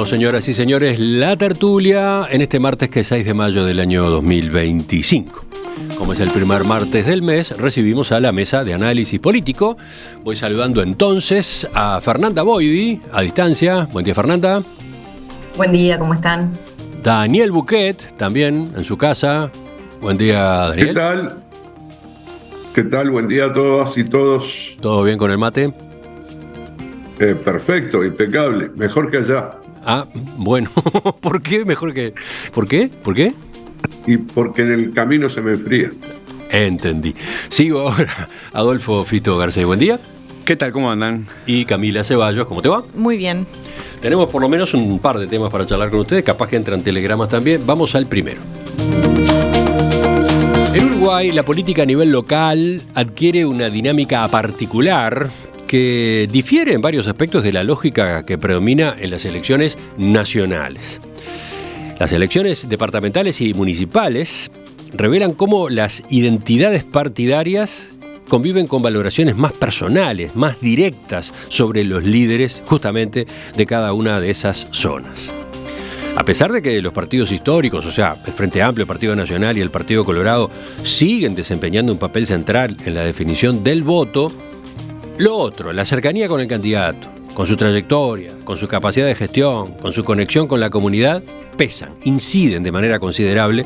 Comenzamos, señoras y señores, la tertulia en este martes que es 6 de mayo del año 2025. Como es el primer martes del mes, recibimos a la mesa de análisis político. Voy saludando entonces a Fernanda Boidi, a distancia. Buen día, Fernanda. Buen día, ¿cómo están? Daniel Buquet, también en su casa. Buen día, Daniel. ¿Qué tal? ¿Qué tal? Buen día a todas y todos. ¿Todo bien con el mate? Perfecto, impecable. Mejor que allá. Ah, bueno. ¿Por qué? Mejor que... ¿Por qué? ¿Por qué? Y porque en el camino se me enfría. Entendí. Sigo ahora. Adolfo Fito Garcés, buen día. ¿Qué tal? ¿Cómo andan? Y Camila Ceballos, ¿cómo te va? Muy bien. Tenemos por lo menos un par de temas para charlar con ustedes, capaz que entran telegramas también. Vamos al primero. En Uruguay, la política a nivel local adquiere una dinámica particular que difiere en varios aspectos de la lógica que predomina en las elecciones nacionales. Las elecciones departamentales y municipales revelan cómo las identidades partidarias conviven con valoraciones más personales, más directas sobre los líderes justamente de cada una de esas zonas. A pesar de que los partidos históricos, o sea, el Frente Amplio, el Partido Nacional y el Partido Colorado, siguen desempeñando un papel central en la definición del voto, lo otro, la cercanía con el candidato, con su trayectoria, con su capacidad de gestión, con su conexión con la comunidad, pesan, inciden de manera considerable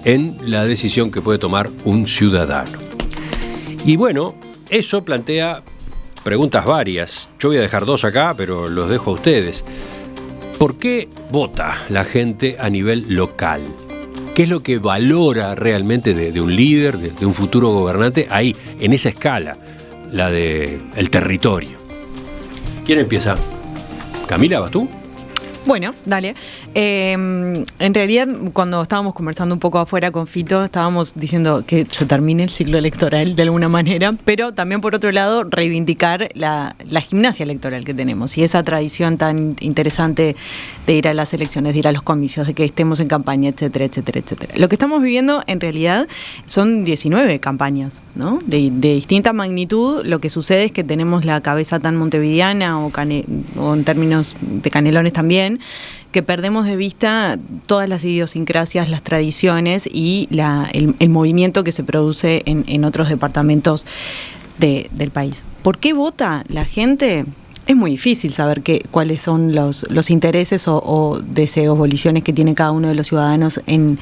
en la decisión que puede tomar un ciudadano. Y bueno, eso plantea preguntas varias. Yo voy a dejar dos acá, pero los dejo a ustedes. ¿Por qué vota la gente a nivel local? ¿Qué es lo que valora realmente de un líder, de un futuro gobernante ahí, en esa escala, la del territorio? ¿Quién empieza? Camila, ¿vas tú? Bueno, dale. En realidad, cuando estábamos conversando un poco afuera con Fito, estábamos diciendo que se termine el ciclo electoral de alguna manera, pero también por otro lado reivindicar la gimnasia electoral que tenemos y esa tradición tan interesante de ir a las elecciones, de ir a los comicios, de que estemos en campaña, etcétera, etcétera, etcétera. Lo que estamos viviendo en realidad son 19 campañas, ¿no? De distinta magnitud. Lo que sucede es que tenemos la cabeza tan montevideana o en términos de Canelones también, que perdemos de vista todas las idiosincrasias, las tradiciones y el movimiento que se produce en otros departamentos del país. ¿Por qué vota la gente? Es muy difícil saber cuáles son los intereses o deseos, voliciones que tiene cada uno de los ciudadanos en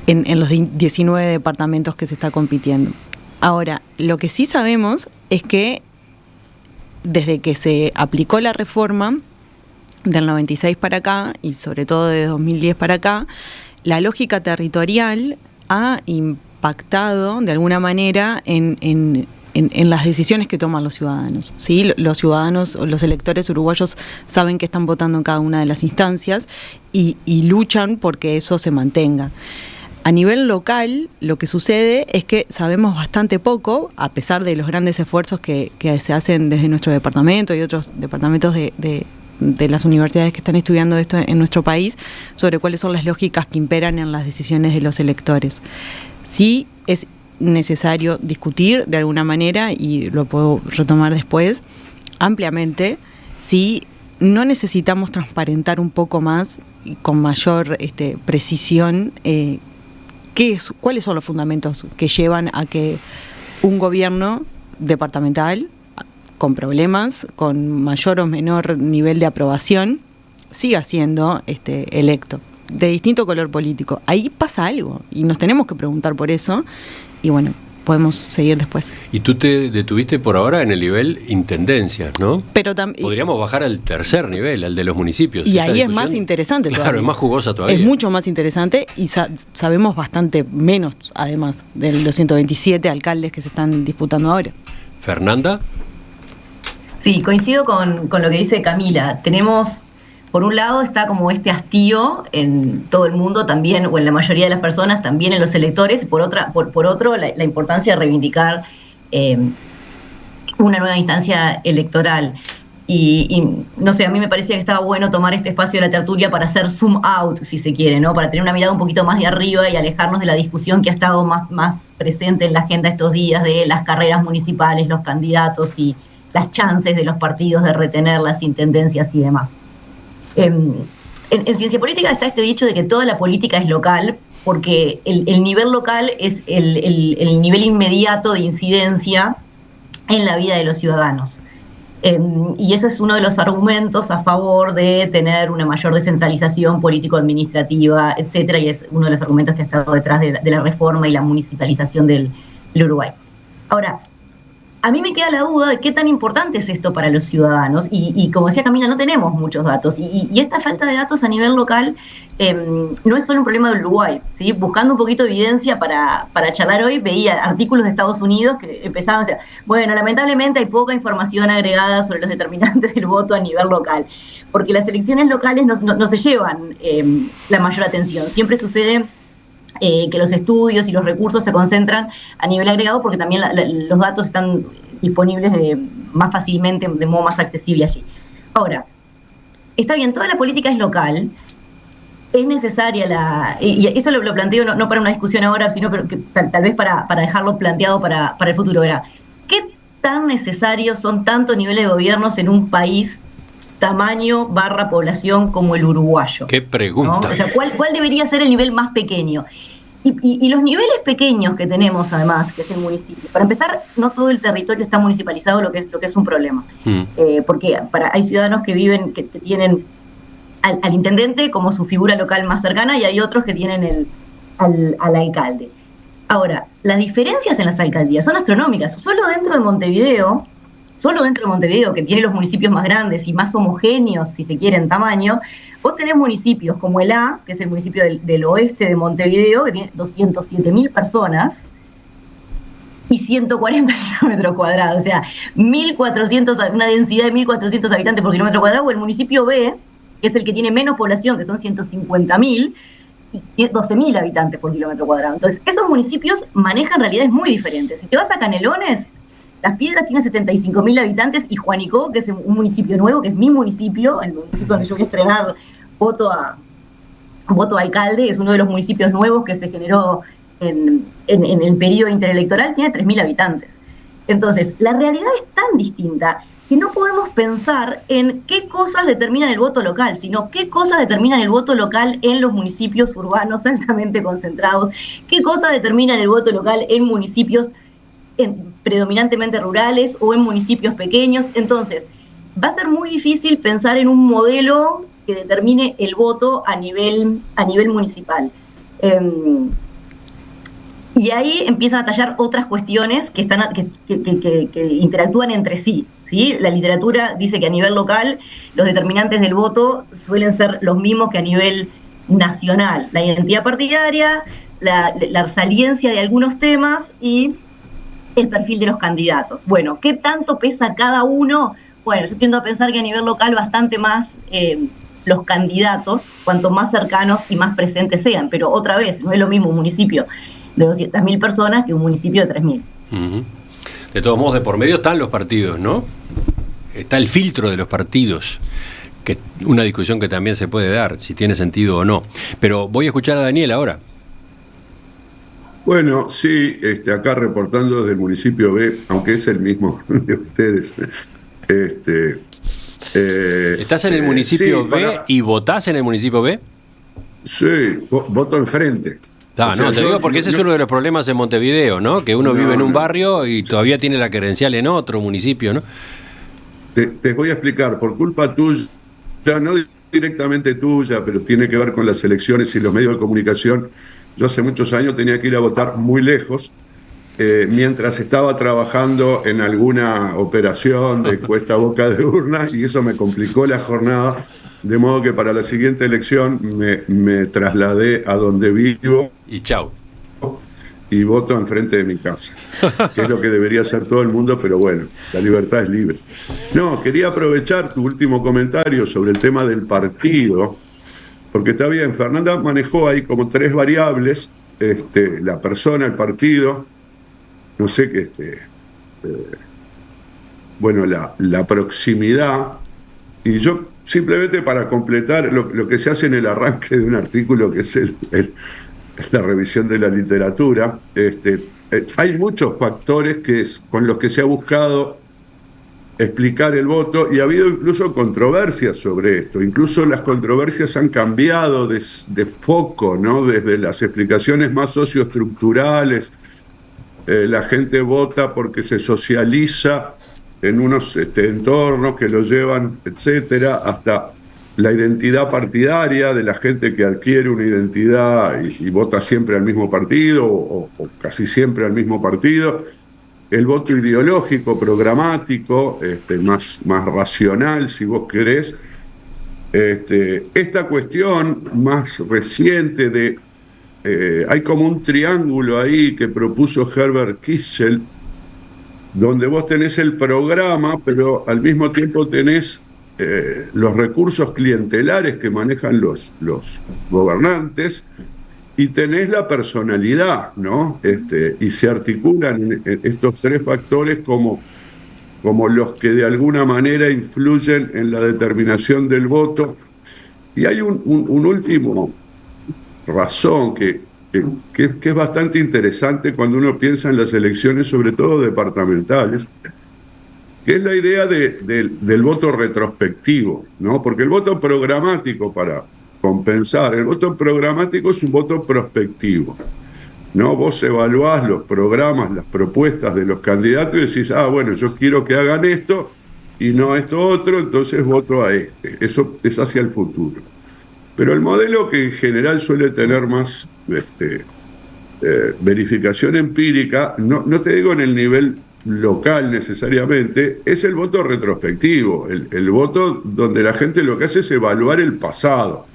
los 19 departamentos que se está compitiendo. Ahora, lo que sí sabemos es que desde que se aplicó la reforma del 96 para acá, y sobre todo de 2010 para acá, la lógica territorial ha impactado de alguna manera en las decisiones que toman los ciudadanos, ¿sí? Los ciudadanos o los electores uruguayos saben que están votando en cada una de las instancias y luchan porque eso se mantenga. A nivel local, lo que sucede es que sabemos bastante poco, a pesar de los grandes esfuerzos que se hacen desde nuestro departamento y otros departamentos de las universidades que están estudiando esto en nuestro país, sobre cuáles son las lógicas que imperan en las decisiones de los electores. Sí es necesario discutir de alguna manera, y lo puedo retomar después, ampliamente, si no necesitamos transparentar un poco más y con mayor precisión cuáles son los fundamentos que llevan a que un gobierno departamental con problemas, con mayor o menor nivel de aprobación, siga siendo electo, de distinto color político. Ahí pasa algo y nos tenemos que preguntar por eso, y bueno, podemos seguir después. Y tú te detuviste por ahora en el nivel intendencias, ¿no? Pero podríamos bajar al tercer nivel, al de los municipios. Y ahí es más interesante todavía. Claro, es más jugosa todavía. Es mucho más interesante y sabemos bastante menos, además, de los 127 alcaldes que se están disputando ahora. ¿Fernanda? Sí, coincido con lo que dice Camila. Tenemos, por un lado, está como este hastío en todo el mundo también, o en la mayoría de las personas, también en los electores, y por otro, la importancia de reivindicar una nueva instancia electoral. Y no sé, a mí me parecía que estaba bueno tomar este espacio de la tertulia para hacer zoom out, si se quiere, ¿no? Para tener una mirada un poquito más de arriba y alejarnos de la discusión que ha estado más presente en la agenda estos días de las carreras municipales, los candidatos y las chances de los partidos de retener las intendencias y demás. En ciencia política está este dicho de que toda la política es local, porque el nivel local es el nivel inmediato de incidencia en la vida de los ciudadanos. Y ese es uno de los argumentos a favor de tener una mayor descentralización político-administrativa, etcétera, y es uno de los argumentos que ha estado detrás de la reforma y la municipalización del Uruguay. Ahora, a mí me queda la duda de qué tan importante es esto para los ciudadanos, y como decía Camila, no tenemos muchos datos, y esta falta de datos a nivel local no es solo un problema del Uruguay, ¿sí? Buscando un poquito de evidencia para charlar hoy, veía artículos de Estados Unidos que empezaban a decir, bueno, lamentablemente hay poca información agregada sobre los determinantes del voto a nivel local, porque las elecciones locales no se llevan la mayor atención, siempre sucede que los estudios y los recursos se concentran a nivel agregado porque también los datos están disponibles más fácilmente, de modo más accesible allí. Ahora, está bien, toda la política es local, es necesaria y esto lo planteo no para una discusión ahora, sino que tal vez para dejarlo planteado para el futuro. Era, ¿qué tan necesarios son tantos niveles de gobiernos en un país tamaño / población como el uruguayo? ¿Qué pregunta? ¿No? O sea, ¿cuál debería ser el nivel más pequeño? Y los niveles pequeños que tenemos, además, que es el municipio. Para empezar, no todo el territorio está municipalizado, lo que es un problema. Porque hay ciudadanos que tienen al intendente como su figura local más cercana, y hay otros que tienen al alcalde. Ahora, las diferencias en las alcaldías son astronómicas. Solo dentro de Montevideo, que tiene los municipios más grandes y más homogéneos, si se quiere, en tamaño, vos tenés municipios como el A, que es el municipio del oeste de Montevideo, que tiene 207.000 personas y 140 kilómetros cuadrados, o sea, 1.400, una densidad de 1.400 habitantes por kilómetro cuadrado, o el municipio B, que es el que tiene menos población, que son 150.000, y 12.000 habitantes por kilómetro cuadrado. Entonces, esos municipios manejan realidades muy diferentes. Si te vas a Canelones, Las Piedras tiene 75.000 habitantes, y Juanico, que es un municipio nuevo, que es mi municipio, el municipio donde yo voy a estrenar voto a alcalde, es uno de los municipios nuevos que se generó en el periodo interelectoral, tiene 3.000 habitantes. Entonces, la realidad es tan distinta que no podemos pensar en qué cosas determinan el voto local, sino qué cosas determinan el voto local en los municipios urbanos altamente concentrados, qué cosas determinan el voto local en municipios predominantemente rurales o en municipios pequeños. Entonces, va a ser muy difícil pensar en un modelo que determine el voto a nivel municipal. Y ahí empiezan a tallar otras cuestiones que interactúan entre sí, ¿sí? La literatura dice que a nivel local los determinantes del voto suelen ser los mismos que a nivel nacional. La identidad partidaria, la saliencia de algunos temas y el perfil de los candidatos. Bueno, ¿qué tanto pesa cada uno? Bueno, yo tiendo a pensar que a nivel local bastante más los candidatos, cuanto más cercanos y más presentes sean. Pero otra vez, no es lo mismo un municipio de 200.000 personas que un municipio de 3.000. Uh-huh. De todos modos, de por medio están los partidos, ¿no? Está el filtro de los partidos, que una discusión que también se puede dar, si tiene sentido o no. Pero voy a escuchar a Daniel ahora. Bueno, sí, acá reportando desde el municipio B, aunque es el mismo de ustedes. ¿Estás en el municipio B y votás en el municipio B? Sí, voto enfrente. Te digo porque ese es uno de los problemas en Montevideo, ¿no? Que uno vive en un barrio y todavía tiene la credencial en otro municipio, ¿no? Te voy a explicar, por culpa tuya, no directamente tuya, pero tiene que ver con las elecciones y los medios de comunicación. Yo hace muchos años tenía que ir a votar muy lejos, mientras estaba trabajando en alguna operación de cuesta boca de urna, y eso me complicó la jornada, de modo que para la siguiente elección me trasladé a donde vivo. Y chau. Y voto enfrente de mi casa, que es lo que debería hacer todo el mundo, pero bueno, la libertad es libre. No, quería aprovechar tu último comentario sobre el tema del partido, porque está bien, Fernanda manejó ahí como 3 variables, la persona, el partido, no sé qué, bueno, la proximidad, y yo simplemente para completar lo que se hace en el arranque de un artículo, que es la revisión de la literatura, hay muchos factores con los que se ha buscado explicar el voto, y ha habido incluso controversias sobre esto. Incluso las controversias han cambiado de foco, ¿no? Desde las explicaciones más socioestructurales, la gente vota porque se socializa en unos entornos que lo llevan, etcétera, hasta la identidad partidaria de la gente que adquiere una identidad y vota siempre al mismo partido o casi siempre al mismo partido. El voto ideológico, programático, más racional, si vos querés. Esta cuestión más reciente de... hay como un triángulo ahí que propuso Herbert Kiesel, donde vos tenés el programa, pero al mismo tiempo tenés los recursos clientelares que manejan los gobernantes, y tenés la personalidad, ¿no? Y se articulan estos tres factores como los que de alguna manera influyen en la determinación del voto. Y hay un último razón que es bastante interesante cuando uno piensa en las elecciones, sobre todo departamentales, que es la idea del voto retrospectivo, ¿no? Porque el voto programático, para compensar, el voto programático es un voto prospectivo, ¿no? Vos evaluás los programas, las propuestas de los candidatos y decís, bueno, yo quiero que hagan esto y no esto otro, entonces voto a este. Eso es hacia el futuro. Pero el modelo que en general suele tener más verificación empírica, no te digo en el nivel local necesariamente, es el voto retrospectivo, el voto donde la gente lo que hace es evaluar el pasado,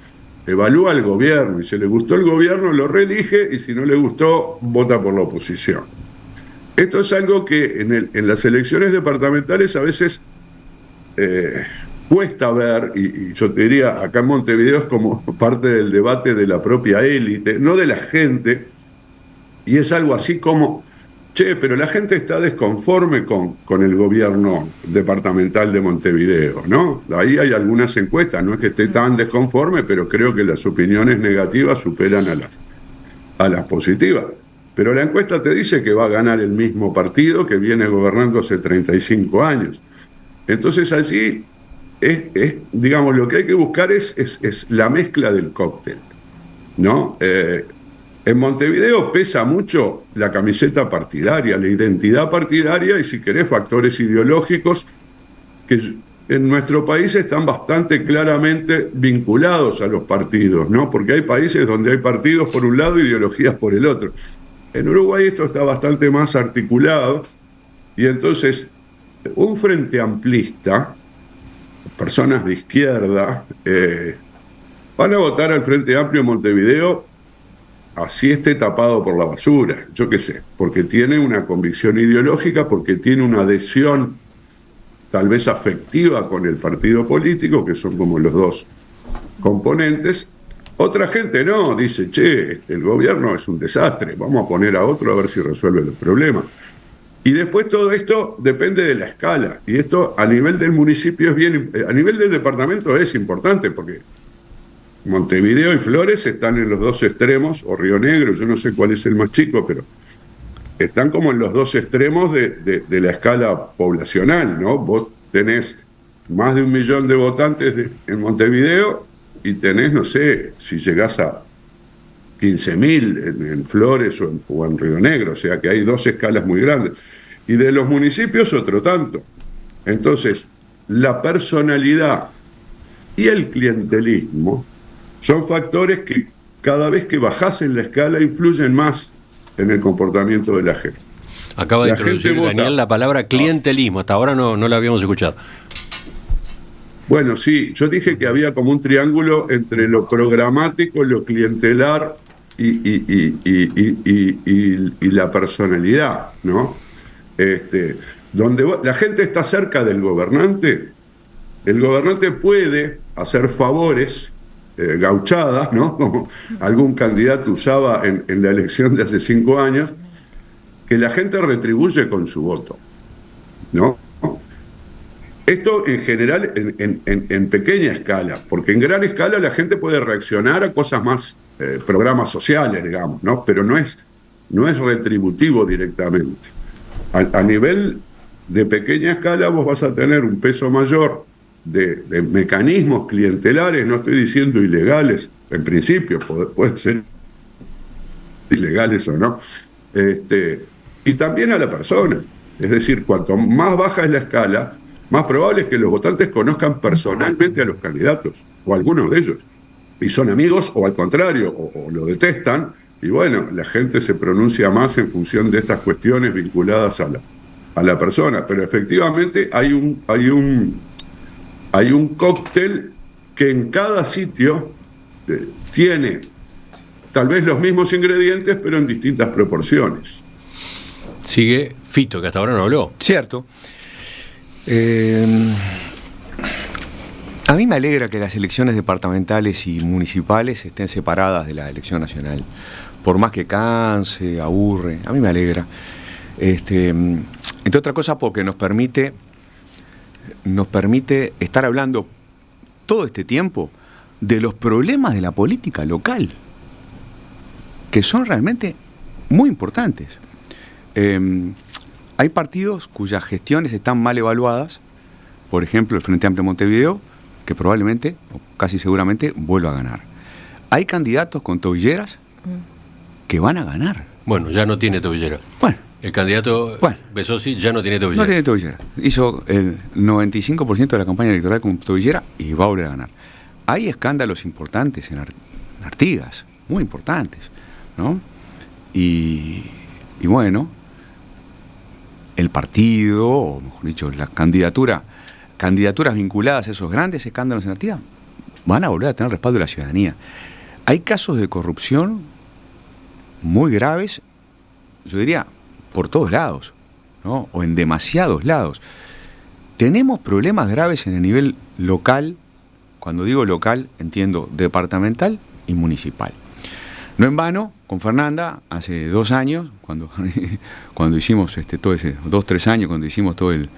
evalúa al gobierno, y si le gustó el gobierno lo reelige, y si no le gustó vota por la oposición. Esto es algo que en las elecciones departamentales a veces cuesta ver, y yo te diría, acá en Montevideo es como parte del debate de la propia élite, no de la gente, y es algo así como, pero la gente está desconforme con el gobierno departamental de Montevideo, ¿no? Ahí hay algunas encuestas, no es que esté tan desconforme, pero creo que las opiniones negativas superan a las positivas. Pero la encuesta te dice que va a ganar el mismo partido que viene gobernando hace 35 años. Entonces allí, digamos, lo que hay que buscar es la mezcla del cóctel, ¿no? En Montevideo pesa mucho la camiseta partidaria, la identidad partidaria y, si querés, factores ideológicos que en nuestro país están bastante claramente vinculados a los partidos, ¿no? Porque hay países donde hay partidos por un lado y ideologías por el otro. En Uruguay esto está bastante más articulado, y entonces un frente amplista, personas de izquierda, van a votar al Frente Amplio en Montevideo así esté tapado por la basura, yo qué sé, porque tiene una convicción ideológica, porque tiene una adhesión tal vez afectiva con el partido político, que son como los dos componentes. Otra gente no, dice, el gobierno es un desastre, vamos a poner a otro a ver si resuelve los problemas. Y después todo esto depende de la escala, y esto a nivel del municipio a nivel del departamento es importante, porque Montevideo y Flores están en los dos extremos, o Río Negro, yo no sé cuál es el más chico, pero están como en los dos extremos de la escala poblacional, ¿no? Vos tenés más de 1 millón de votantes en Montevideo y tenés, no sé, si llegás a 15.000 en Flores o en Río Negro, o sea que hay dos escalas muy grandes. Y de los municipios otro tanto. Entonces, la personalidad y el clientelismo son factores que cada vez que bajás en la escala influyen más en el comportamiento de la gente. Acaba de introducir, Daniel, la palabra clientelismo. Hasta ahora no la habíamos escuchado. Bueno, sí, yo dije que había como un triángulo entre lo programático, lo clientelar y la personalidad, ¿no? Donde la gente está cerca del gobernante, el gobernante puede hacer favores, gauchadas, ¿no? Como algún candidato usaba en la elección de hace 5 años, que la gente retribuye con su voto, ¿no? Esto en general en pequeña escala, porque en gran escala la gente puede reaccionar a cosas más, programas sociales, digamos, ¿no? Pero no es retributivo directamente. A nivel de pequeña escala vos vas a tener un peso mayor de mecanismos clientelares, no estoy diciendo ilegales, en principio, pueden ser ilegales o no, y también a la persona. Es decir, cuanto más baja es la escala, más probable es que los votantes conozcan personalmente a los candidatos, o a algunos de ellos, y son amigos o al contrario, o lo detestan, y bueno, la gente se pronuncia más en función de estas cuestiones vinculadas a la persona. Pero efectivamente hay un cóctel que en cada sitio tiene tal vez los mismos ingredientes, pero en distintas proporciones. Sigue Fito, que hasta ahora no habló. Cierto. A mí me alegra que las elecciones departamentales y municipales estén separadas de la elección nacional. Por más que canse, aburre, a mí me alegra. Entre otras cosas porque nos permite estar hablando todo este tiempo de los problemas de la política local, que son realmente muy importantes. Hay partidos cuyas gestiones están mal evaluadas, por ejemplo el Frente Amplio Montevideo, que probablemente, o casi seguramente, vuelva a ganar. Hay candidatos con tobilleras que van a ganar. Bueno, ya no tiene tobillera. Bueno. El candidato Besosi ya no tiene tobillera. No tiene tobillera. Hizo el 95% de la campaña electoral con tobillera y va a volver a ganar. Hay escándalos importantes en Artigas, muy importantes, ¿no? Y bueno, el partido, o mejor dicho, las candidaturas vinculadas a esos grandes escándalos en Artigas van a volver a tener respaldo de la ciudadanía. Hay casos de corrupción muy graves, yo diría, por todos lados, ¿no? O en demasiados lados. Tenemos problemas graves en el nivel local. Cuando digo local, entiendo departamental y municipal. No en vano, con Fernanda, hace 2 años, cuando hicimos 2-3 años, cuando hicimos todo el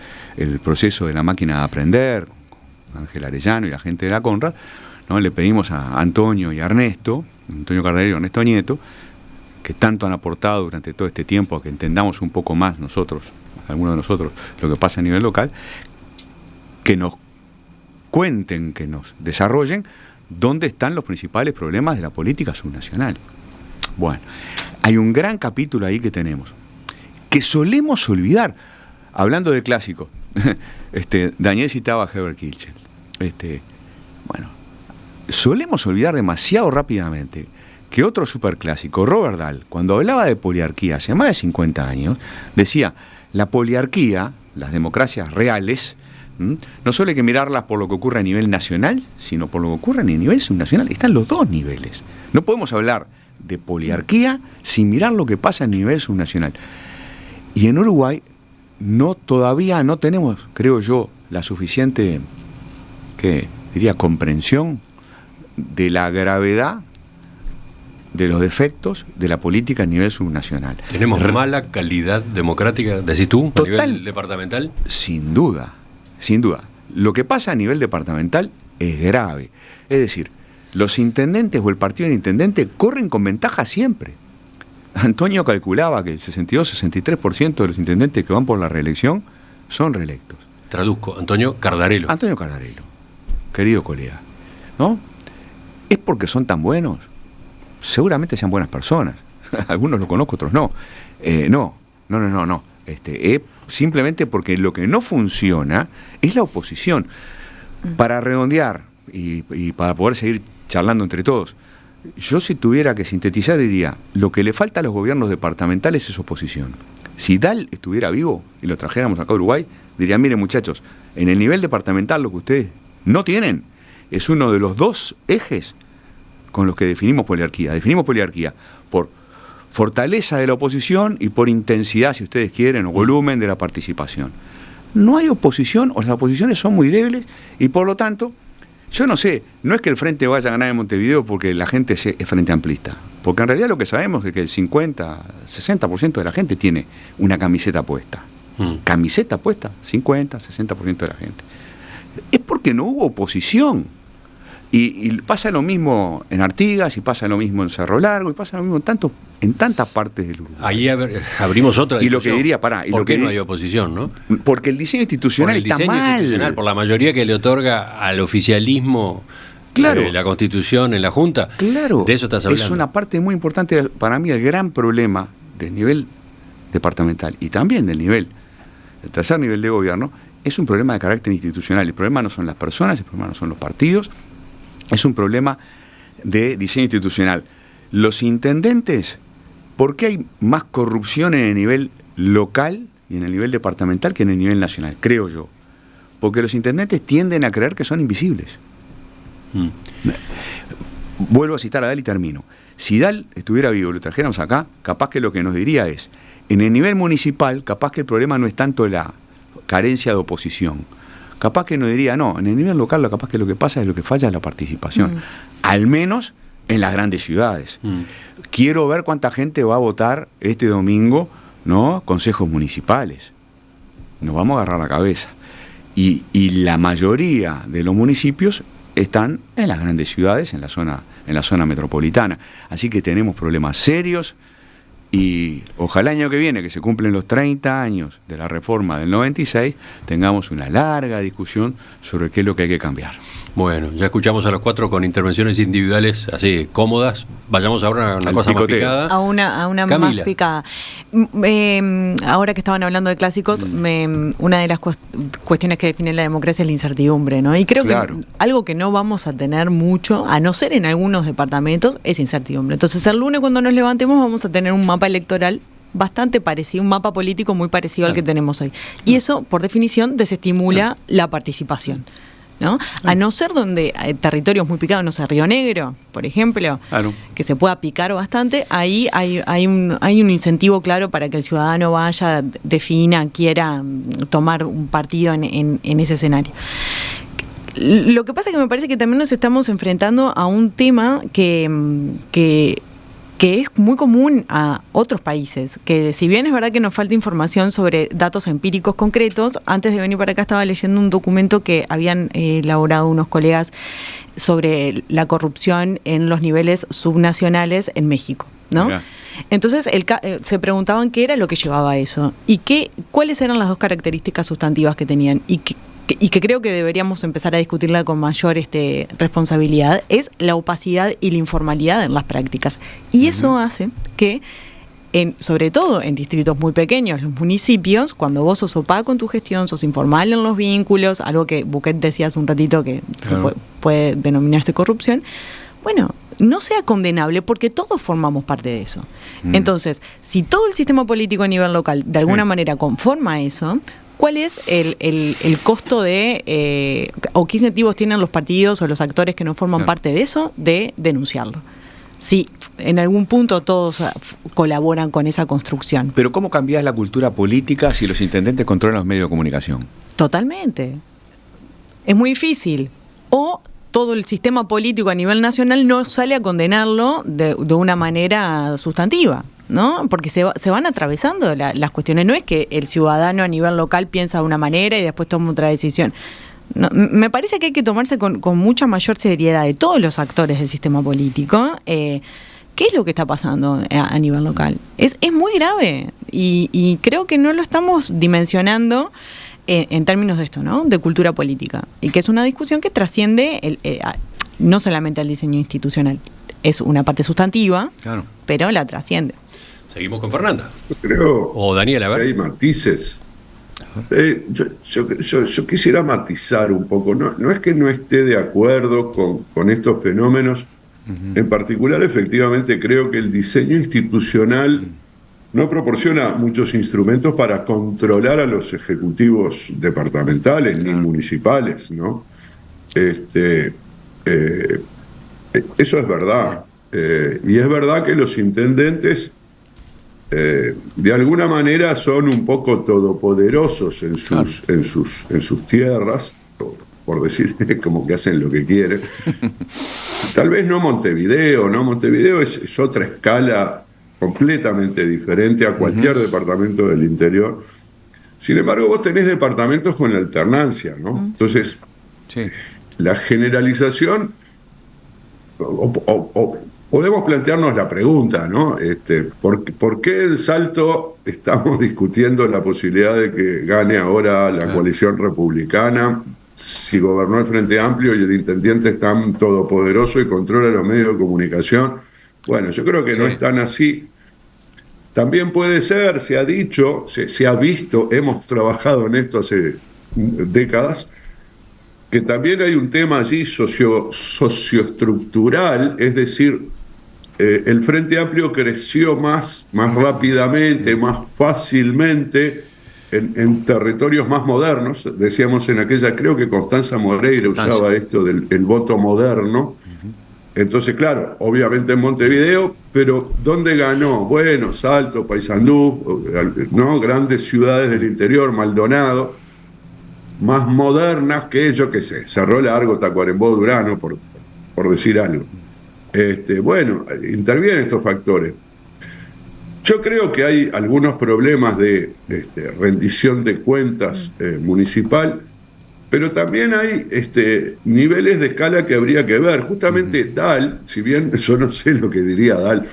proceso de la máquina de aprender, Ángel Arellano y la gente de la Conrad, ¿no? Le pedimos a Antonio y a Ernesto, Antonio Cardarello y Ernesto Nieto, que tanto han aportado durante todo este tiempo a que entendamos un poco más nosotros, algunos de nosotros, lo que pasa a nivel local, que nos cuenten, que nos desarrollen dónde están los principales problemas de la política subnacional. Bueno, hay un gran capítulo ahí que tenemos, que solemos olvidar, hablando de clásicos. Daniel citaba a Herbert Kilchel. Bueno, solemos olvidar demasiado rápidamente que otro superclásico, Robert Dahl, cuando hablaba de poliarquía hace más de 50 años, decía, la poliarquía, las democracias reales, no solo hay que mirarlas por lo que ocurre a nivel nacional, sino por lo que ocurre a nivel subnacional. Están los dos niveles. No podemos hablar de poliarquía sin mirar lo que pasa a nivel subnacional. Y en Uruguay todavía no tenemos, creo yo, la suficiente, comprensión de la gravedad de los defectos de la política a nivel subnacional. ¿Tenemos mala calidad democrática, decís tú, a nivel departamental? Sin duda. Lo que pasa a nivel departamental es grave. Es decir, los intendentes o el partido del intendente corren con ventaja siempre. Antonio calculaba que el 62-63% de los intendentes que van por la reelección son reelectos. Traduzco, Antonio Cardarello. Antonio Cardarello, querido colega, ¿no? ¿Es porque son tan buenos? Seguramente sean buenas personas. Algunos lo conozco, otros no. No. Es simplemente porque lo que no funciona es la oposición. Para redondear y para poder seguir charlando entre todos, yo si tuviera que sintetizar diría, lo que le falta a los gobiernos departamentales es oposición. Si Dahl estuviera vivo y lo trajéramos acá a Uruguay, diría, miren muchachos, en el nivel departamental lo que ustedes no tienen es uno de los 2 ejes con los que definimos poliarquía. Definimos poliarquía por fortaleza de la oposición y por intensidad, si ustedes quieren, o volumen de la participación. No hay oposición, o las oposiciones son muy débiles, y por lo tanto, yo no sé, no es que el Frente vaya a ganar en Montevideo porque la gente es frente amplista, porque en realidad lo que sabemos es que el 50-60% de la gente tiene una camiseta puesta. Camiseta puesta, 50-60% de la gente. Es porque no hubo oposición. Y pasa lo mismo en Artigas, y pasa lo mismo en Cerro Largo, y pasa lo mismo en tantos en tantas partes del Uruguay. Ahí abrimos otra discusión. Y lo que diría, ¿Por qué no hay oposición, no? Porque el diseño institucional está mal. Por la mayoría que le otorga al oficialismo, claro, la Constitución en la Junta. Claro. De eso estás hablando. Es una parte muy importante. Para mí el gran problema del nivel departamental y también del tercer nivel de gobierno es un problema de carácter institucional. El problema no son las personas, el problema no son los partidos, es un problema de diseño institucional. Los intendentes, ¿por qué hay más corrupción en el nivel local y en el nivel departamental que en el nivel nacional? Creo yo. Porque los intendentes tienden a creer que son invisibles. Vuelvo a citar a Dal y termino. Si Dal estuviera vivo y lo trajéramos acá, capaz que lo que nos diría es, en el nivel municipal, capaz que el problema no es tanto la carencia de oposición. Capaz que nos diría, no, en el nivel local capaz que lo que pasa es lo que falla es la participación. Al menos en las grandes ciudades. Quiero ver cuánta gente va a votar este domingo, ¿no? Consejos municipales. Nos vamos a agarrar la cabeza. Y la mayoría de los municipios están en las grandes ciudades, en la zona metropolitana. Así que tenemos problemas serios y ojalá el año que viene, que se cumplen los 30 años de la reforma del 96, tengamos una larga discusión sobre qué es lo que hay que cambiar. Bueno, ya escuchamos a los cuatro con intervenciones individuales así cómodas. Vayamos ahora a una cosa picoteo. más picada. A una Camila. más picada. Ahora que estaban hablando de clásicos, una de las cuestiones que definen la democracia es la incertidumbre, ¿no? Y creo que algo que no vamos a tener mucho, a no ser en algunos departamentos, es incertidumbre. Entonces el lunes cuando nos levantemos vamos a tener un mapa electoral bastante parecido, un mapa político muy parecido al que tenemos hoy. Y eso, por definición, desestimula la participación, ¿no? A no ser donde hay territorios muy picados, no sé, Río Negro, por ejemplo, que se pueda picar bastante, ahí hay un incentivo claro para que el ciudadano vaya, defina, quiera tomar un partido en ese escenario. Lo que pasa es que me parece que también nos estamos enfrentando a un tema que es muy común a otros países, que si bien es verdad que nos falta información sobre datos empíricos concretos, antes de venir para acá estaba leyendo un documento que habían elaborado unos colegas sobre la corrupción en los niveles subnacionales en México, ¿no? Mirá. Entonces se preguntaban qué era lo que llevaba a eso y cuáles eran las dos características sustantivas que tenían y que creo que deberíamos empezar a discutirla con mayor responsabilidad, es la opacidad y la informalidad en las prácticas. Y eso hace que, sobre todo en distritos muy pequeños, los municipios, cuando vos sos opaco en tu gestión, sos informal en los vínculos, algo que Buquet decía hace un ratito que puede denominarse corrupción, bueno, no sea condenable porque todos formamos parte de eso. Entonces, si todo el sistema político a nivel local de alguna manera conforma eso, ¿cuál es el costo o qué incentivos tienen los partidos o los actores que no forman parte de eso de denunciarlo? Si en algún punto todos colaboran con esa construcción. Pero ¿cómo cambiás la cultura política si los intendentes controlan los medios de comunicación? Totalmente. Es muy difícil. O todo el sistema político a nivel nacional no sale a condenarlo de una manera sustantiva, ¿no? Porque se van atravesando las cuestiones. No es que el ciudadano a nivel local piensa de una manera y después toma otra decisión. No, me parece que hay que tomarse con mucha mayor seriedad de todos los actores del sistema político. ¿Qué es lo que está pasando a nivel local? Es muy grave y creo que no lo estamos dimensionando en términos de esto, ¿no? De cultura política. Y que es una discusión que trasciende no solamente al diseño institucional. Es una parte sustantiva, pero la trasciende. Seguimos con Fernanda. Creo o Daniel, a ver. Hay matices. Yo quisiera matizar un poco. No es que no esté de acuerdo con estos fenómenos. En particular, efectivamente, creo que el diseño institucional no proporciona muchos instrumentos para controlar a los ejecutivos departamentales ni municipales, ¿no? Eso es verdad. Y es verdad que los intendentes de alguna manera son un poco todopoderosos en sus tierras, por decir como que hacen lo que quieren. Tal vez no Montevideo, ¿no? Montevideo es otra escala completamente diferente a cualquier departamento del interior. Sin embargo, vos tenés departamentos con alternancia, ¿no? Entonces, la generalización podemos plantearnos la pregunta, ¿no? ¿Por qué en Salto estamos discutiendo la posibilidad de que gane ahora la coalición republicana si gobernó el Frente Amplio y el intendente es tan todopoderoso y controla los medios de comunicación? Bueno, yo creo que no es tan así. También puede ser, se ha dicho, se ha visto, hemos trabajado en esto hace décadas, que también hay un tema allí socioestructural, es decir, el Frente Amplio creció más rápidamente, más fácilmente en territorios más modernos. Decíamos en aquella, creo que Constanza Moreira usaba esto del voto moderno. Entonces, claro, obviamente en Montevideo, pero ¿dónde ganó? Bueno, Salto, Paysandú, ¿no? Grandes ciudades del interior, Maldonado, más modernas que, yo qué sé, Cerro Largo, Tacuarembó, Durano, por decir algo. Bueno, intervienen estos factores. Yo creo que hay algunos problemas de rendición de cuentas municipal, pero también hay niveles de escala que habría que ver. Justamente Dahl, si bien yo no sé lo que diría Dahl,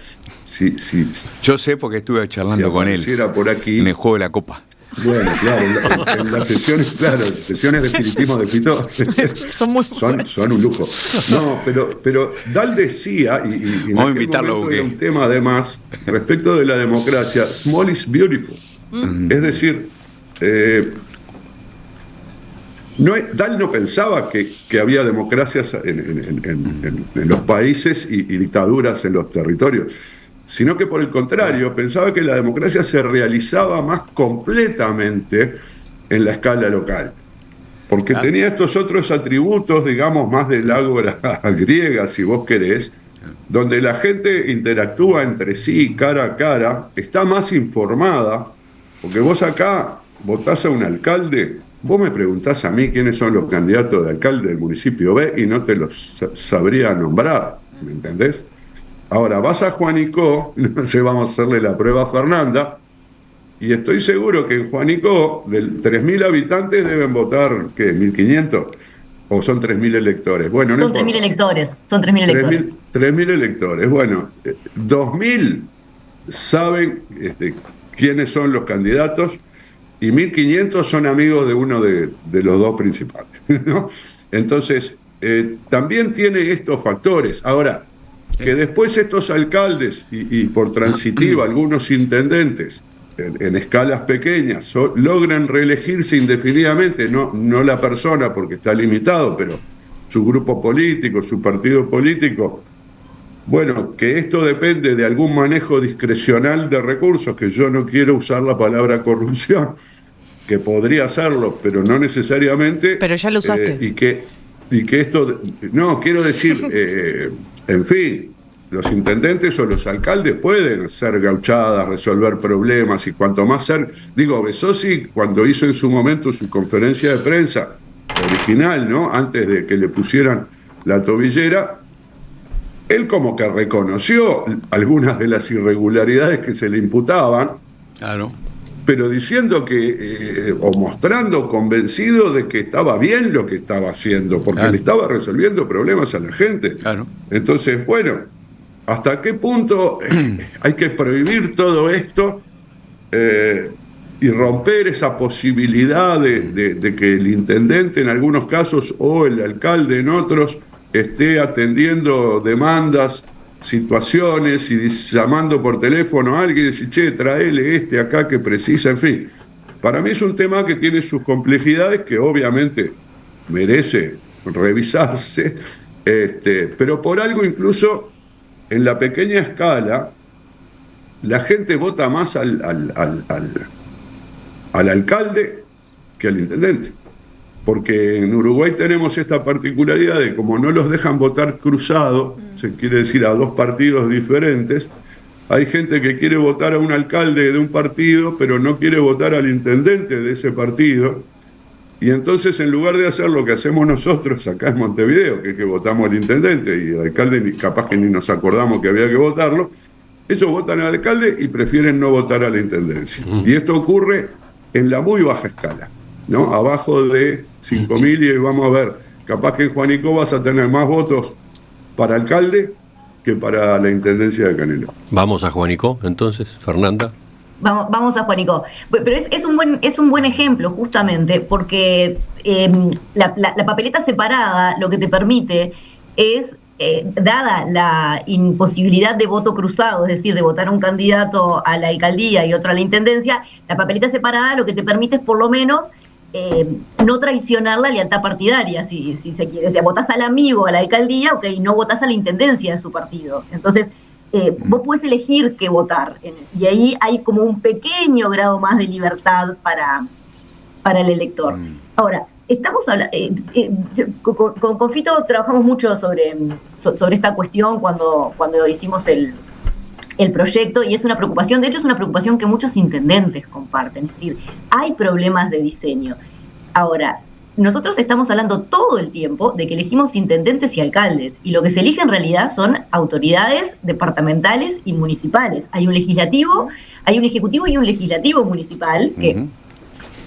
yo sé porque estuve charlando con él por aquí, en el juego de la Copa. Bueno, claro, en las sesiones, sesiones de espiritismo de Fito son un lujo. No, pero Dahl decía, y vamos a invitarlo era un tema además, respecto de la democracia, small is beautiful. Es decir, Dahl no pensaba que había democracias en los países y dictaduras en los territorios, sino que por el contrario, pensaba que la democracia se realizaba más completamente en la escala local, porque tenía estos otros atributos, digamos, más del ágora griega, si vos querés, donde la gente interactúa entre sí cara a cara, está más informada, porque vos acá votás a un alcalde, vos me preguntás a mí quiénes son los candidatos de alcalde del municipio B y no te los sabría nombrar, ¿me entendés? Ahora, vas a Juanico, no sé, vamos a hacerle la prueba a Fernanda, y estoy seguro que en Juanico, de 3.000 habitantes deben votar, ¿qué? ¿1.500? ¿O son 3.000 electores? Bueno, no son 3.000 electores, son 3.000 electores. 3.000 electores. Bueno, 2.000 saben quiénes son los candidatos y 1.500 son amigos de uno de los dos principales, ¿no? Entonces, también tiene estos factores. Ahora, que después estos alcaldes y por transitiva algunos intendentes en escalas pequeñas logran reelegirse indefinidamente, no la persona porque está limitado, pero su grupo político, su partido político. Bueno, que esto depende de algún manejo discrecional de recursos, que yo no quiero usar la palabra corrupción, que podría hacerlo, pero no necesariamente. Pero ya lo usaste. Y que esto, no, quiero decir, en fin, los intendentes o los alcaldes pueden hacer gauchadas, resolver problemas, y cuanto más ser, digo, Besosi, cuando hizo en su momento su conferencia de prensa original, ¿no? Antes de que le pusieran la tobillera, él como que reconoció algunas de las irregularidades que se le imputaban, claro, pero diciendo que, o mostrando convencido de que estaba bien lo que estaba haciendo, porque le estaba resolviendo problemas a la gente. Claro. Entonces, bueno, ¿hasta qué punto hay que prohibir todo esto y romper esa posibilidad de que el intendente en algunos casos o el alcalde en otros esté atendiendo demandas, situaciones y llamando por teléfono a alguien y decir, che, traele acá que precisa, en fin? Para mí es un tema que tiene sus complejidades, que obviamente merece revisarse, pero por algo incluso en la pequeña escala la gente vota más al alcalde que al intendente. Porque en Uruguay tenemos esta particularidad de como no los dejan votar cruzado, se quiere decir a dos partidos diferentes, hay gente que quiere votar a un alcalde de un partido, pero no quiere votar al intendente de ese partido. Y entonces, en lugar de hacer lo que hacemos nosotros acá en Montevideo, que es que votamos al intendente y al alcalde capaz que ni nos acordamos que había que votarlo, ellos votan al alcalde y prefieren no votar a la intendencia. Y esto ocurre en la muy baja escala, ¿no? Abajo de 5.000, y vamos a ver, capaz que en Juanico vas a tener más votos para alcalde que para la Intendencia de Canelones. Vamos a Juanico, entonces, Fernanda. Vamos a Juanico. Pero es un buen ejemplo, justamente, porque la papeleta separada lo que te permite es, dada la imposibilidad de voto cruzado, es decir, de votar un candidato a la alcaldía y otro a la intendencia, la papeleta separada lo que te permite es por lo menos no traicionar la lealtad partidaria, si se quiere. O sea, votás al amigo a la alcaldía, ok, no votás a la intendencia de su partido. Entonces, vos podés elegir qué votar. Y ahí hay como un pequeño grado más de libertad para el elector. Ahora, estamos hablando, con Fito trabajamos mucho sobre esta cuestión cuando hicimos el proyecto, y es una preocupación, de hecho es una preocupación que muchos intendentes comparten, es decir, hay problemas de diseño. Ahora, nosotros estamos hablando todo el tiempo de que elegimos intendentes y alcaldes, y lo que se elige en realidad son autoridades departamentales y municipales. Hay un legislativo, hay un ejecutivo y un legislativo municipal,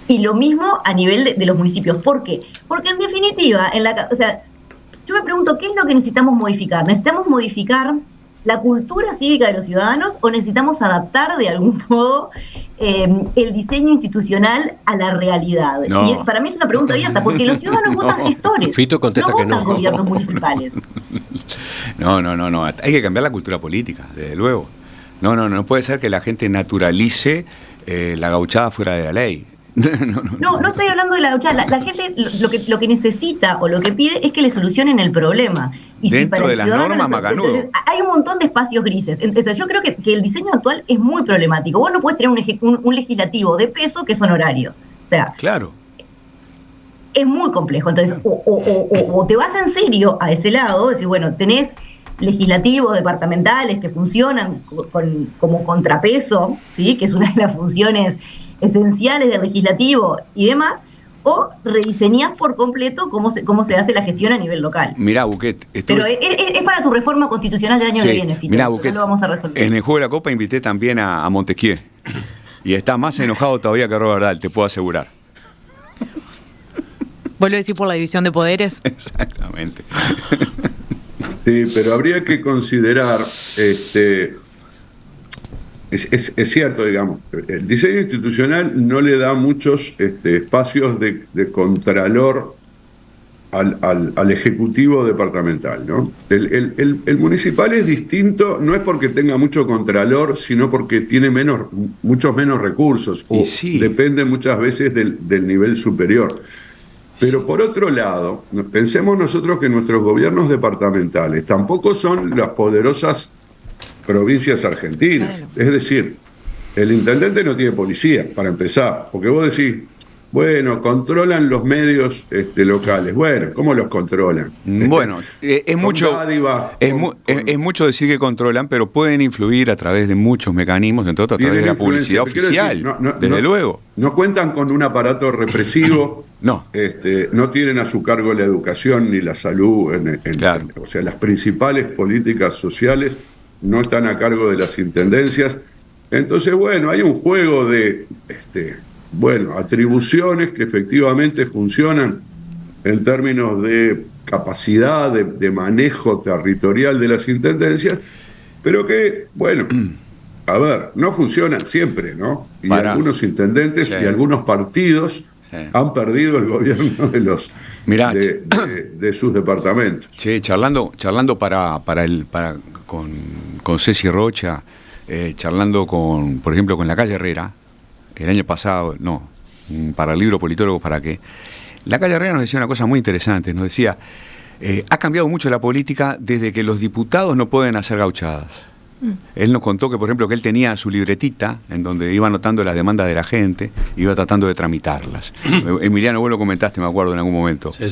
y lo mismo a nivel de los municipios. ¿Por qué? Porque en definitiva, yo me pregunto, ¿qué es lo que necesitamos modificar? ¿Necesitamos modificar la cultura cívica de los ciudadanos o necesitamos adaptar de algún modo el diseño institucional a la realidad? No. Y para mí es una pregunta abierta, porque los ciudadanos votan gestores, Fito contesta no que votan no. gobiernos municipales. No. Hay que cambiar la cultura política, desde luego. No puede ser que la gente naturalice la gauchada fuera de la ley. No estoy hablando de la gauchada. La gente lo que necesita o lo que pide es que le solucionen el problema. Y dentro de las normas, macanudo. Hay un montón de espacios grises. Entonces yo creo que el diseño actual es muy problemático. Vos no podés tener un legislativo de peso que es honorario. O sea, claro, es muy complejo. Entonces, o te vas en serio a ese lado, decir, bueno, tenés legislativos departamentales que funcionan como contrapeso, ¿sí? Que es una de las funciones esenciales del legislativo y demás, o rediseñás por completo cómo se hace la gestión a nivel local. Mirá, Buquet. Pero es para tu reforma constitucional del año que viene, Fito. Mirá, Buquet, no lo vamos a resolver. En el juego de la Copa invité también a Montesquieu. Y está más enojado todavía que Robert Dahl, te puedo asegurar. ¿Vuelve a decir por la división de poderes? Exactamente. Sí, pero habría que considerar, es cierto, digamos, el diseño institucional no le da muchos espacios de contralor al ejecutivo departamental, ¿no? El municipal es distinto, no es porque tenga mucho contralor, sino porque tiene muchos menos recursos, o depende muchas veces del nivel superior. Pero por otro lado, pensemos nosotros que nuestros gobiernos departamentales tampoco son las poderosas provincias argentinas. Claro. Es decir, el intendente no tiene policía, para empezar, porque vos decís, bueno, controlan los medios locales. Bueno, ¿cómo los controlan? Bueno, es mucho decir que controlan, pero pueden influir a través de muchos mecanismos, entre otros a través de la publicidad oficial, desde luego. No cuentan con un aparato represivo. No. No tienen a su cargo la educación ni la salud. Claro. O sea, las principales políticas sociales no están a cargo de las intendencias. Entonces, bueno, hay un juego de atribuciones que efectivamente funcionan en términos de capacidad de manejo territorial de las intendencias, pero que, bueno, a ver, no funcionan siempre, ¿no? Y algunos intendentes y algunos partidos han perdido el gobierno de sus departamentos. Che, charlando con Ceci Rocha, charlando por ejemplo, con la calle Herrera, el año pasado, para el libro Politólogos para qué, la calle Herrera nos decía una cosa muy interesante, nos decía, ha cambiado mucho la política desde que los diputados no pueden hacer gauchadas. Él nos contó que, por ejemplo, que él tenía su libretita en donde iba anotando las demandas de la gente, iba tratando de tramitarlas. Emiliano, vos lo comentaste, me acuerdo, en algún momento. Sí.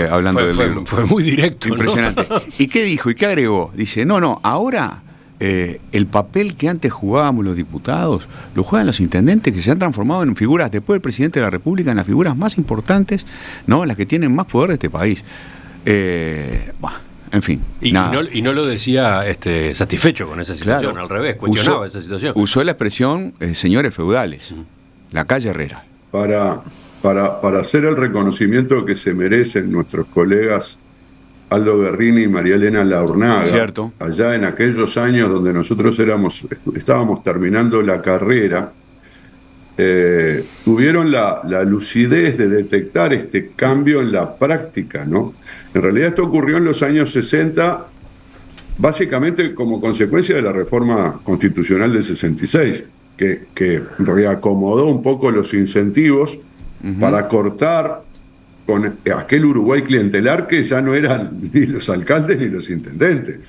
Hablando del libro. Fue muy directo. Impresionante. ¿No? ¿Y qué dijo? ¿Y qué agregó? Dice, ahora el papel que antes jugábamos los diputados, lo juegan los intendentes, que se han transformado en figuras, después del presidente de la República, en las figuras más importantes, ¿no? Las que tienen más poder de este país. En fin. Y no lo decía satisfecho con esa situación, claro, al revés, cuestionaba esa situación. Usó la expresión señores feudales, la calle Herrera. Para hacer el reconocimiento que se merecen nuestros colegas Aldo Guerrini y María Elena Laurnaga. Cierto. Allá en aquellos años donde nosotros estábamos terminando la carrera, tuvieron la lucidez de detectar este cambio en la práctica, ¿no? En realidad esto ocurrió en los años 60, básicamente como consecuencia de la reforma constitucional del 66, que reacomodó un poco los incentivos para cortar con aquel Uruguay clientelar que ya no eran ni los alcaldes ni los intendentes.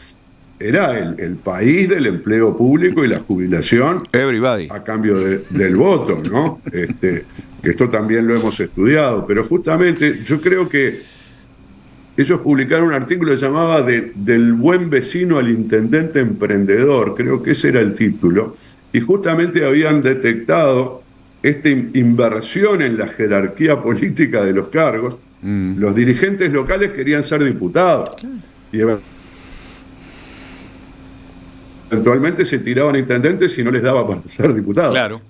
Era el país del empleo público y la jubilación. Everybody. A cambio del voto, ¿no? Que esto también lo hemos estudiado, pero justamente yo creo que ellos publicaron un artículo que se llamaba Del buen vecino al intendente emprendedor, creo que ese era el título, y justamente habían detectado esta inversión en la jerarquía política de los cargos. Los dirigentes locales querían ser diputados, y eventualmente se tiraban a intendentes y no les daba para ser diputados. Claro.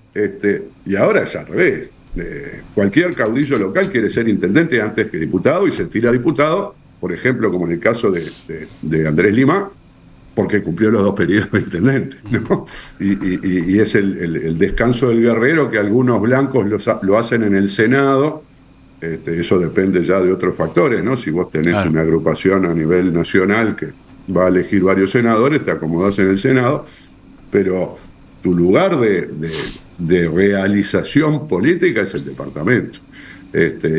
Y ahora es al revés. Cualquier caudillo local quiere ser intendente antes que diputado y se tira a diputado, por ejemplo, como en el caso de Andrés Lima, porque cumplió los 2 periodos de intendente, ¿no? Y es el descanso del guerrero que algunos blancos lo hacen en el Senado. Eso depende ya de otros factores, ¿no? Si vos tenés una agrupación a nivel nacional que va a elegir varios senadores, te acomodás en el Senado, pero tu lugar de realización política es el departamento.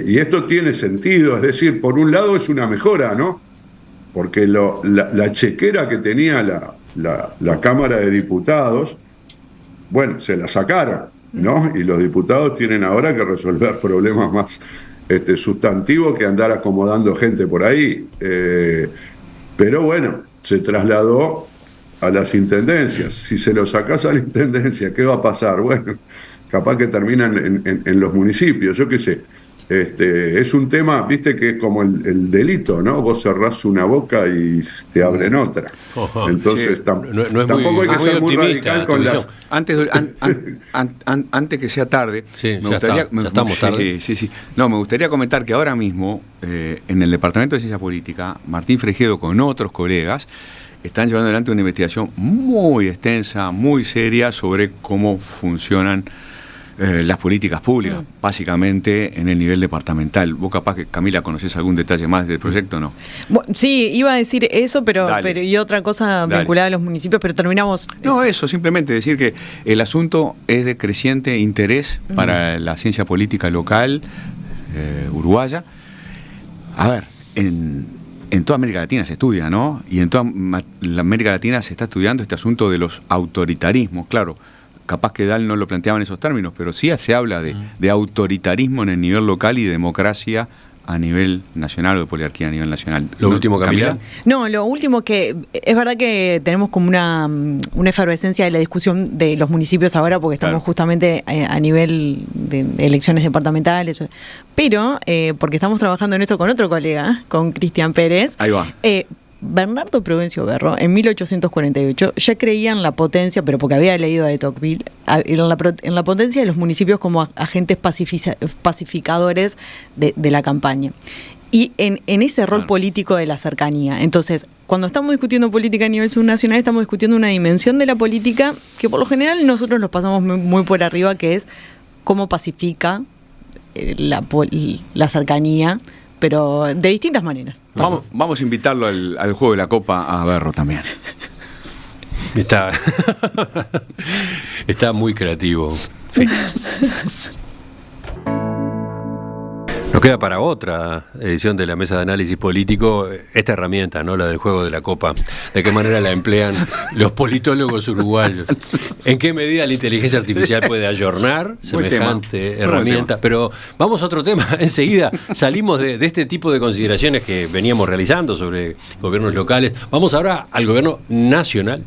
Y esto tiene sentido, es decir, por un lado es una mejora, ¿no? Porque la chequera que tenía la Cámara de Diputados, bueno, se la sacaron, ¿no? Y los diputados tienen ahora que resolver problemas más sustantivos que andar acomodando gente por ahí. Pero bueno, se trasladó a las intendencias. Si se lo sacás a la intendencia, ¿qué va a pasar? Bueno, capaz que terminan en los municipios, yo qué sé. Es un tema, viste, que es como el delito, ¿no? Vos cerrás una boca y te abren otra. Entonces, sí, tampoco hay que ser muy radical con las... Antes que sea tarde, sí, me estamos tarde. Sí. No, me gustaría comentar que ahora mismo, en el Departamento de Ciencia Política, Martín Frejedo con otros colegas están llevando adelante una investigación muy extensa, muy seria sobre cómo funcionan las políticas públicas, básicamente en el nivel departamental. Vos capaz que, Camila, ¿conocés algún detalle más del proyecto o no? Bueno, sí, iba a decir eso, pero y otra cosa vinculada a los municipios, pero terminamos... No, eso, simplemente decir que el asunto es de creciente interés para la ciencia política local uruguaya. A ver, en toda América Latina se estudia, ¿no? Y en toda la América Latina se está estudiando este asunto de los autoritarismos, claro. Capaz que Dahl no lo planteaba en esos términos, pero sí se habla de autoritarismo en el nivel local y democracia a nivel nacional o de poliarquía a nivel nacional. ¿Lo último, Camila? No, lo último que es verdad que tenemos como una efervescencia de la discusión de los municipios ahora porque estamos justamente a nivel de elecciones departamentales, pero porque estamos trabajando en esto con otro colega, con Cristian Pérez. Ahí va. Bernardo Provencio Berro, en 1848, ya creía en la potencia, pero porque había leído de Tocqueville, en la potencia de los municipios como agentes pacificadores de la campaña. Y en ese rol político de la cercanía. Entonces, cuando estamos discutiendo política a nivel subnacional, estamos discutiendo una dimensión de la política que por lo general nosotros nos pasamos muy por arriba, que es cómo pacifica la cercanía, pero de distintas maneras. Vamos a invitarlo al juego de la Copa a Berro también. Está muy creativo. Sí. Nos queda para otra edición de la Mesa de Análisis Político esta herramienta, ¿no? La del juego de la Copa. ¿De qué manera la emplean los politólogos uruguayos? ¿En qué medida la inteligencia artificial puede ayornar semejante herramienta? Pero vamos a otro tema. Enseguida salimos de este tipo de consideraciones que veníamos realizando sobre gobiernos locales. Vamos ahora al gobierno nacional.